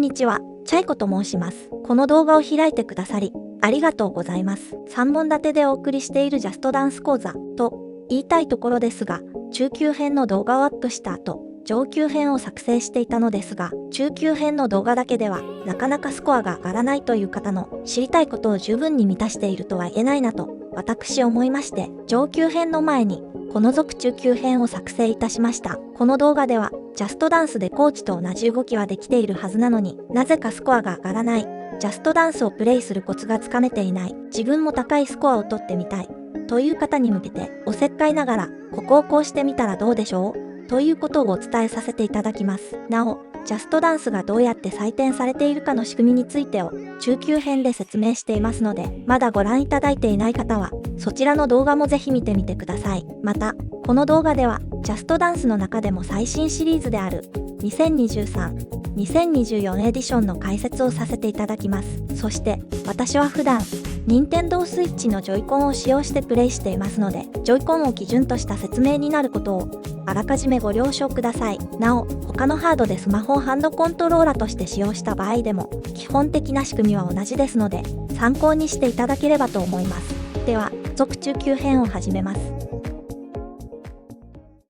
んにちは、チャイコと申します。この動画を開いてくださり、ありがとうございます。3本立てでお送りしているジャストダンス講座と言いたいところですが、中級編の動画をアップした後、上級編を作成していたのですが、中級編の動画だけではなかなかスコアが上がらないという方の知りたいことを十分に満たしているとは言えないなと私思いまして、上級編の前にこの続中級編を作成いたしました。この動画ではジャストダンスでコーチと同じ動きはできているはずなのになぜかスコアが上がらない、ジャストダンスをプレイするコツがつかめていない、自分も高いスコアを取ってみたいという方に向けておせっかいながらここをこうしてみたらどうでしょうということをお伝えさせていただきます。なお、ジャストダンスがどうやって採点されているかの仕組みについてを中級編で説明していますので、まだご覧いただいていない方はそちらの動画もぜひ見てみてください。また、この動画ではジャストダンスの中でも最新シリーズである2023、2024エディションの解説をさせていただきます。そして私は普段任天堂スイッチのジョイコンを使用してプレイしていますので、ジョイコンを基準とした説明になることをあらかじめご了承ください。なお、他のハードでスマホをハンドコントローラとして使用した場合でも基本的な仕組みは同じですので、参考にしていただければと思います。では、続中級編を始めます。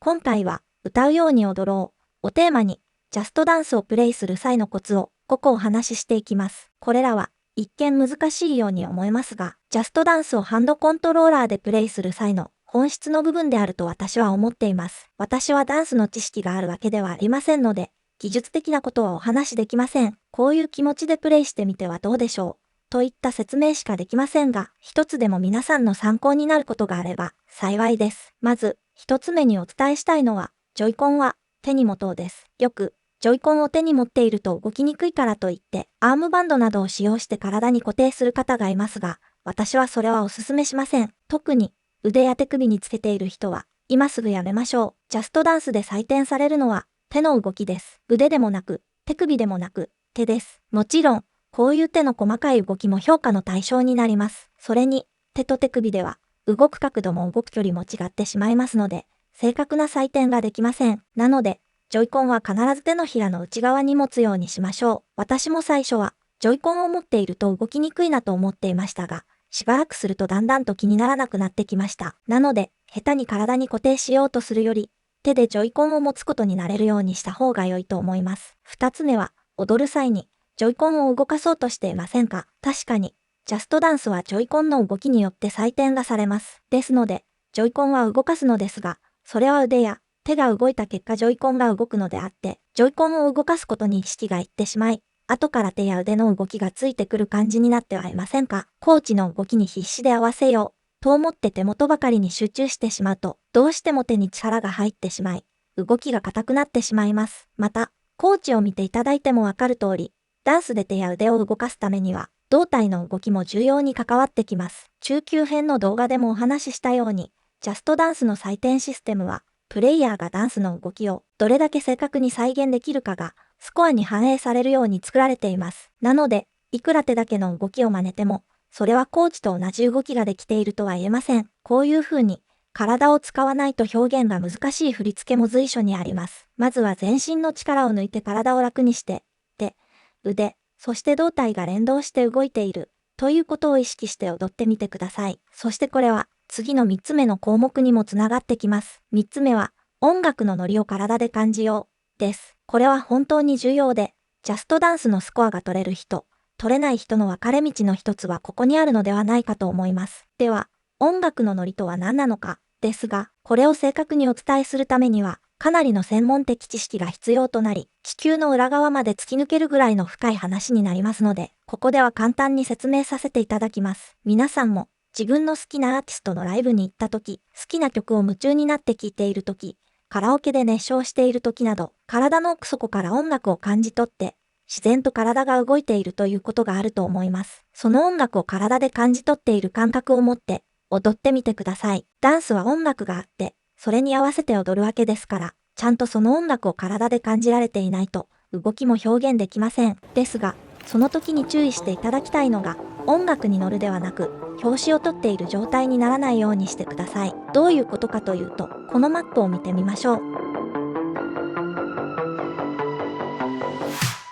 今回は歌うように踊ろうをテーマに、ジャストダンスをプレイする際のコツを5個お話ししていきます。これらは一見難しいように思えますが、ジャストダンスをハンドコントローラーでプレイする際の本質の部分であると私は思っています。私はダンスの知識があるわけではありませんので、技術的なことはお話しできません。こういう気持ちでプレイしてみてはどうでしょうといった説明しかできませんが、一つでも皆さんの参考になることがあれば幸いです。まず、一つ目にお伝えしたいのは、ジョイコンは手に持とうです。よく、ジョイコンを手に持っていると動きにくいからといって、アームバンドなどを使用して体に固定する方がいますが、私はそれはお勧めしません。特に、腕や手首につけている人は、今すぐやめましょう。ジャストダンスで採点されるのは、手の動きです。腕でもなく、手首でもなく、手です。もちろん、こういう手の細かい動きも評価の対象になります。それに、手と手首では、動く角度も動く距離も違ってしまいますので、正確な採点ができません。なので、ジョイコンは必ず手のひらの内側に持つようにしましょう。私も最初は、ジョイコンを持っていると動きにくいなと思っていましたが、しばらくするとだんだんと気にならなくなってきました。なので、下手に体に固定しようとするより、手でジョイコンを持つことになれるようにした方が良いと思います。二つ目は、踊る際に、ジョイコンを動かそうとしていませんか？確かに、ジャストダンスはジョイコンの動きによって採点がされます。ですので、ジョイコンは動かすのですが、それは腕や手が動いた結果ジョイコンが動くのであって、ジョイコンを動かすことに意識がいってしまい、後から手や腕の動きがついてくる感じになってはいませんか？コーチの動きに必死で合わせようと思って手元ばかりに集中してしまうと、どうしても手に力が入ってしまい、動きが硬くなってしまいます。また、コーチを見ていただいてもわかる通り、ダンスで手や腕を動かすためには、胴体の動きも重要に関わってきます。中級編の動画でもお話ししたように、ジャストダンスの採点システムは、プレイヤーがダンスの動きをどれだけ正確に再現できるかが、スコアに反映されるように作られています。なので、いくら手だけの動きを真似ても、それはコーチと同じ動きができているとは言えません。こういう風に、体を使わないと表現が難しい振り付けも随所にあります。まずは全身の力を抜いて体を楽にして、手、腕、そして胴体が連動して動いているということを意識して踊ってみてください。そしてこれは次の3つ目の項目にもつながってきます。3つ目は音楽のノリを体で感じようです。これは本当に重要で、ジャストダンスのスコアが取れる人、取れない人の分かれ道の一つはここにあるのではないかと思います。では、音楽のノリとは何なのかですが、これを正確にお伝えするためには、かなりの専門的知識が必要となり、地球の裏側まで突き抜けるぐらいの深い話になりますので、ここでは簡単に説明させていただきます。皆さんも自分の好きなアーティストのライブに行った時、好きな曲を夢中になって聴いている時、カラオケで熱唱している時など、体の奥底から音楽を感じ取って、自然と体が動いているということがあると思います。その音楽を体で感じ取っている感覚を持って、踊ってみてください。ダンスは音楽があって、それに合わせて踊るわけですから、ちゃんとその音楽を体で感じられていないと、動きも表現できません。ですが、その時に注意していただきたいのが、音楽に乗るではなく、拍子をとっている状態にならないようにしてください。どういうことかというと、このマップを見てみましょう。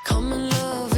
Come and love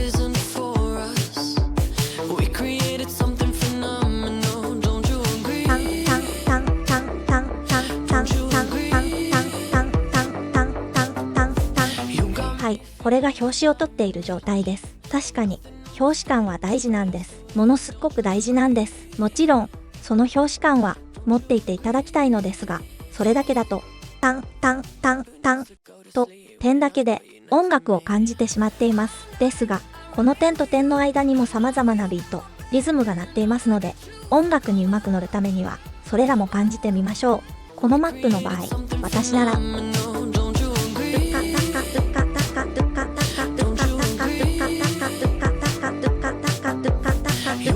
これが表紙を取っている状態です。確かに、表紙感は大事なんです。ものすっごく大事なんです。もちろん、その表紙感は持っていていただきたいのですが、それだけだと、タンタンタンタンと点だけで音楽を感じてしまっています。ですが、この点と点の間にも様々なビート、リズムが鳴っていますので、音楽にうまく乗るためには、それらも感じてみましょう。このマップの場合、私なら、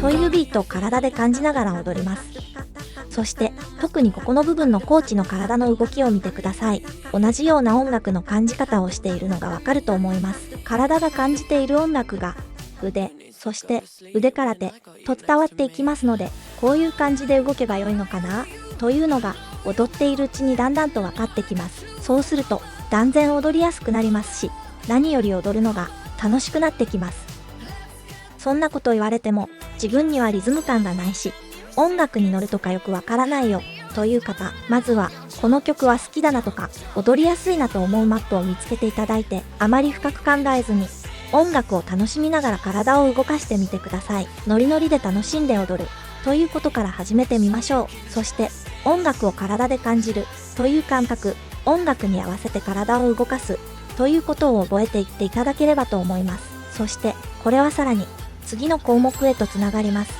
というビートを体で感じながら踊ります。そして、特にここの部分のコーチの体の動きを見てください。同じような音楽の感じ方をしているのがわかると思います。体が感じている音楽が、腕、そして腕から手と伝わっていきますので、こういう感じで動けばよいのかなというのが、踊っているうちにだんだんと分かってきます。そうすると、断然踊りやすくなりますし、何より踊るのが楽しくなってきます。そんなこと言われても、自分にはリズム感がないし、音楽に乗るとかよくわからないよという方、まずはこの曲は好きだなとか踊りやすいなと思うマップを見つけていただいて、あまり深く考えずに音楽を楽しみながら体を動かしてみてください。ノリノリで楽しんで踊るということから始めてみましょう。そして音楽を体で感じるという感覚、音楽に合わせて体を動かすということを覚えていっていただければと思います。そしてこれはさらに次の項目へとつながります。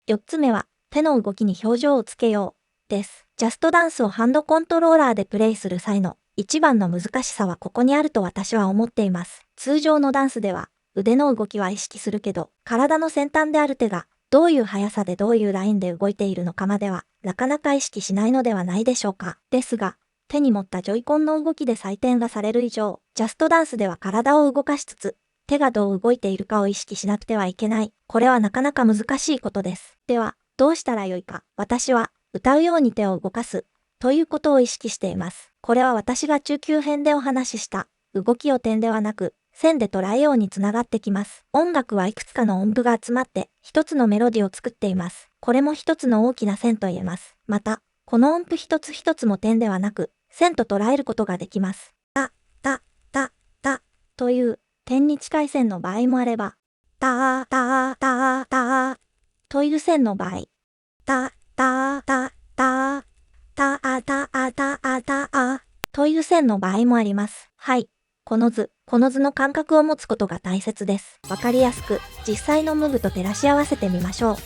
4つ目は、手の動きに表情をつけよう、です。ジャストダンスをハンドコントローラーでプレイする際の一番の難しさはここにあると私は思っています。通常のダンスでは、腕の動きは意識するけど、体の先端である手が、どういう速さでどういうラインで動いているのかまでは、なかなか意識しないのではないでしょうか。ですが、手に持ったジョイコンの動きで採点がされる以上、ジャストダンスでは体を動かしつつ、手がどう動いているかを意識しなくてはいけない。これはなかなか難しいことです。では、どうしたらよいか。私は、歌うように手を動かす、ということを意識しています。これは私が中級編でお話しした、動きを点ではなく、線で捉えようにつながってきます。音楽はいくつかの音符が集まって、一つのメロディを作っています。これも一つの大きな線と言えます。また、この音符一つ一つも点ではなく、線と捉えることができます。た、た、た、た、という、点に近い線の場合もあれば、たたたたという線の場合、たたたたたあたあたあたあという線の場合もあります。はい。この図の感覚を持つことが大切です。わかりやすく、実際のムグと照らし合わせてみましょう。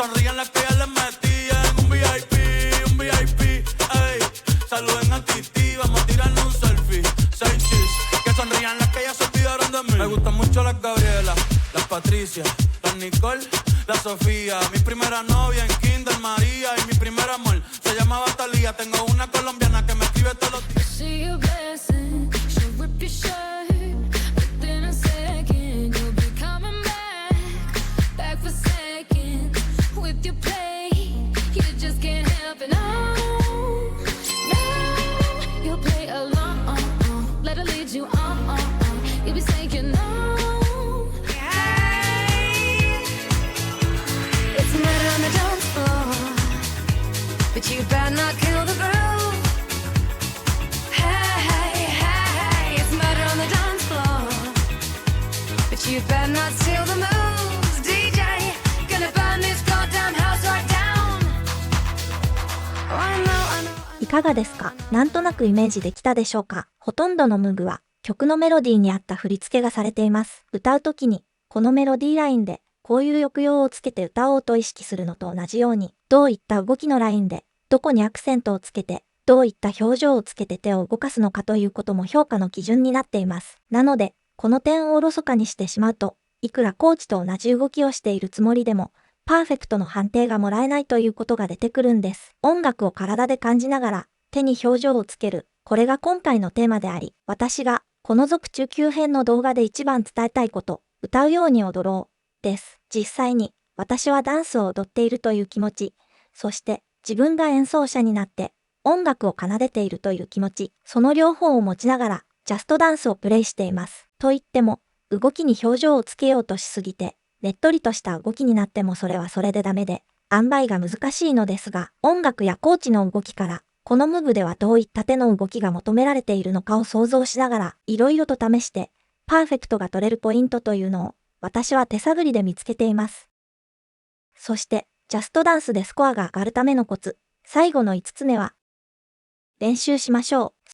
Sonrían las que ya les metían un VIP, ey. Saluden a Titi, vamos a tirarnos un selfie. 6 cheese, que sonrían las que ya se olvidaron de mí. Me gustan mucho las Gabriela, las Patricia, las Nicole, la Sofía. Mi primera novia en Kinder María y mi primer amor se llamaba Talía. Tengo una colombiana que me escribe todos los días. See you blessing, she'll rip your shirt. Within a second, you'll be coming back for second. With your play, you just can't help it. No, no, you'll play along. Let her lead you on. You'll be saying no. It's a matter on the dance floor, but you better not kill the groove. Hey, hey, hey, it's a matter on the dance floor, but you better not steal the moves, DJ. Gonna burn this goddamn house right down. Oh, I know. いかがですか？なんとなくイメージできたでしょうか？ほとんどのムグは曲のメロディーに合った振り付けがされています。歌うときにこのメロディーラインでこういう抑揚をつけて歌おうと意識するのと同じように、どういった動きのラインでどこにアクセントをつけてどういった表情をつけて手を動かすのかということも評価の基準になっています。なのでこの点をおろそかにしてしまうと、いくらコーチと同じ動きをしているつもりでもパーフェクトの判定がもらえないということが出てくるんです。音楽を体で感じながら手に表情をつける。これが今回のテーマであり、私がこの続中級編の動画で一番伝えたいこと、歌うように踊ろうです。実際に私はダンスを踊っているという気持ち、そして自分が演奏者になって音楽を奏でているという気持ち、その両方を持ちながらジャストダンスをプレイしています。と言っても、動きに表情をつけようとしすぎて、ねっとりとした動きになってもそれはそれでダメで、塩梅が難しいのですが、音楽やコーチの動きから、このムーブではどういった手の動きが求められているのかを想像しながら、いろいろと試して、パーフェクトが取れるポイントというのを、私は手探りで見つけています。そして、ジャストダンスでスコアが上がるためのコツ、最後の5つ目は、練習しましょう。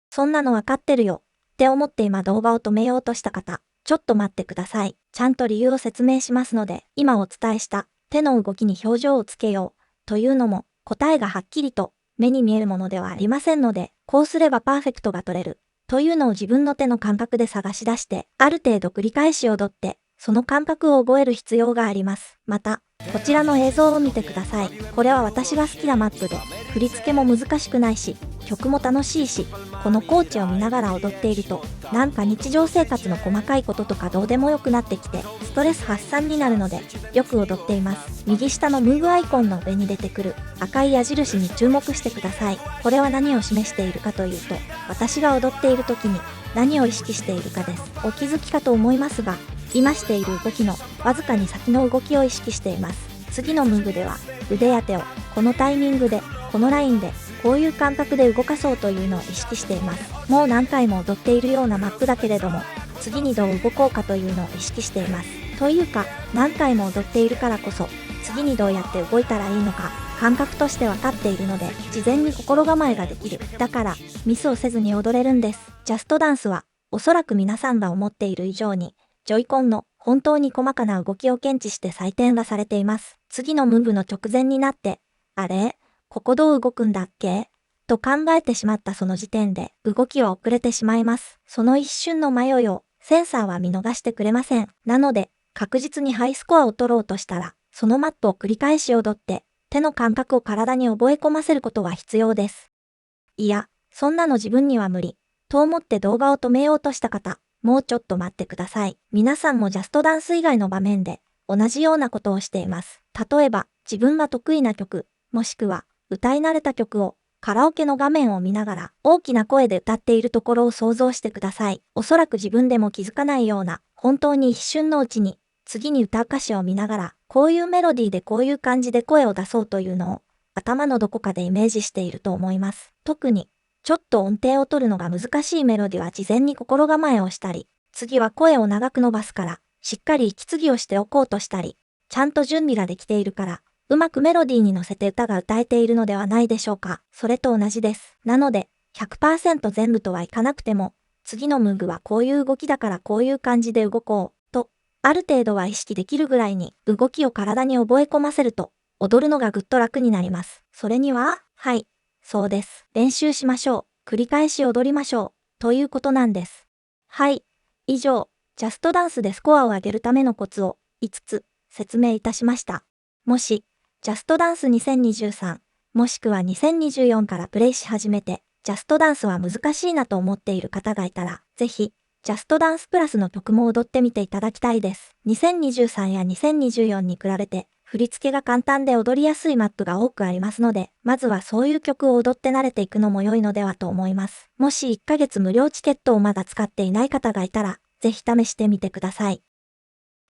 そんなのわかってるよ、って思って今動画を止めようとした方、ちょっと待ってください。ちゃんと理由を説明しますので、今お伝えした手の動きに表情をつけようというのも答えがはっきりと目に見えるものではありませんので、こうすればパーフェクトが取れるというのを自分の手の感覚で探し出して、ある程度繰り返し踊って、その感覚を覚える必要があります。また、こちらの映像を見てください。これは私が好きなマップで、振り付けも難しくないし、曲も楽しいし、このコーチを見ながら踊っていると、なんか日常生活の細かいこととかどうでもよくなってきて、ストレス発散になるので、よく踊っています。右下のムーブアイコンの上に出てくる赤い矢印に注目してください。これは何を示しているかというと、私が踊っている時に何を意識しているかです。お気づきかと思いますが、今している動きのわずかに先の動きを意識しています。次のムーブでは腕や手をこのタイミングで、このラインで、こういう感覚で動かそうというのを意識しています。もう何回も踊っているようなマップだけれども、次にどう動こうかというのを意識しています。というか、何回も踊っているからこそ、次にどうやって動いたらいいのか、感覚として分かっているので、事前に心構えができる。だから、ミスをせずに踊れるんです。ジャストダンスは、おそらく皆さんが思っている以上に、ジョイコンの本当に細かな動きを検知して採点がされています。次のムーブの直前になって、あれ？ここどう動くんだっけ？と考えてしまったその時点で動きは遅れてしまいます。その一瞬の迷いをセンサーは見逃してくれません。なので、確実にハイスコアを取ろうとしたら、そのマップを繰り返し踊って、手の感覚を体に覚え込ませることが必要です。いや、そんなの自分には無理、と思って動画を止めようとした方、もうちょっと待ってください。皆さんもジャストダンス以外の場面で同じようなことをしています。例えば、自分が得意な曲、もしくは歌い慣れた曲をカラオケの画面を見ながら大きな声で歌っているところを想像してください。おそらく自分でも気づかないような、本当に一瞬のうちに、次に歌う歌詞を見ながら、こういうメロディーでこういう感じで声を出そうというのを、頭のどこかでイメージしていると思います。特に、ちょっと音程を取るのが難しいメロディは事前に心構えをしたり、次は声を長く伸ばすから、しっかり息継ぎをしておこうとしたり、ちゃんと準備ができているから、うまくメロディーに乗せて歌が歌えているのではないでしょうか。それと同じです。なので、100% 全部とはいかなくても、次のムーブはこういう動きだからこういう感じで動こう、と、ある程度は意識できるぐらいに動きを体に覚え込ませると、踊るのがぐっと楽になります。それには、はい、そうです。練習しましょう。繰り返し踊りましょう。ということなんです。はい。以上、ジャストダンスでスコアを上げるためのコツを5つ説明いたしました。もし、ジャストダンス2023、もしくは2024からプレイし始めて、ジャストダンスは難しいなと思っている方がいたら、ぜひ、ジャストダンスプラスの曲も踊ってみていただきたいです。2023や2024に比べて、振り付けが簡単で踊りやすいマップが多くありますので、まずはそういう曲を踊って慣れていくのも良いのではと思います。もし1ヶ月無料チケットをまだ使っていない方がいたら、ぜひ試してみてください。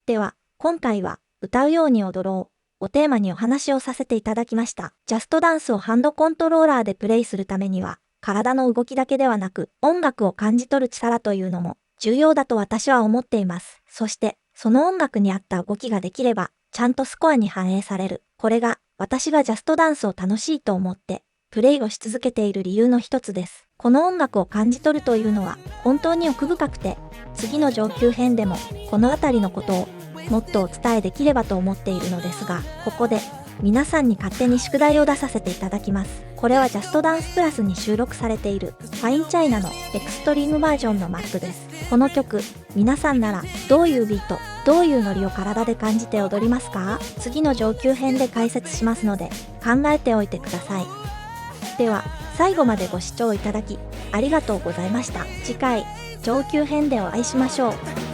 では、今回は、歌うように踊ろうをテーマにお話をさせていただきました。ジャストダンスをハンドコントローラーでプレイするためには、体の動きだけではなく、音楽を感じ取る力というのも重要だと私は思っています。そして、その音楽に合った動きができれば、ちゃんとスコアに反映される。これが、私がジャストダンスを楽しいと思って、プレイをし続けている理由の一つです。この音楽を感じ取るというのは、本当に奥深くて、次の上級編でも、このあたりのことを、もっとお伝えできればと思っているのですが、ここで、皆さんに勝手に宿題を出させていただきます。これはジャストダンスプラスに収録されている、ファインチャイナのエクストリームバージョンのマップです。この曲、皆さんなら、どういうビート、どういうノリを体で感じて踊りますか？次の上級編で解説しますので、考えておいてください。では、最後までご視聴いただき、ありがとうございました。次回、上級編でお会いしましょう。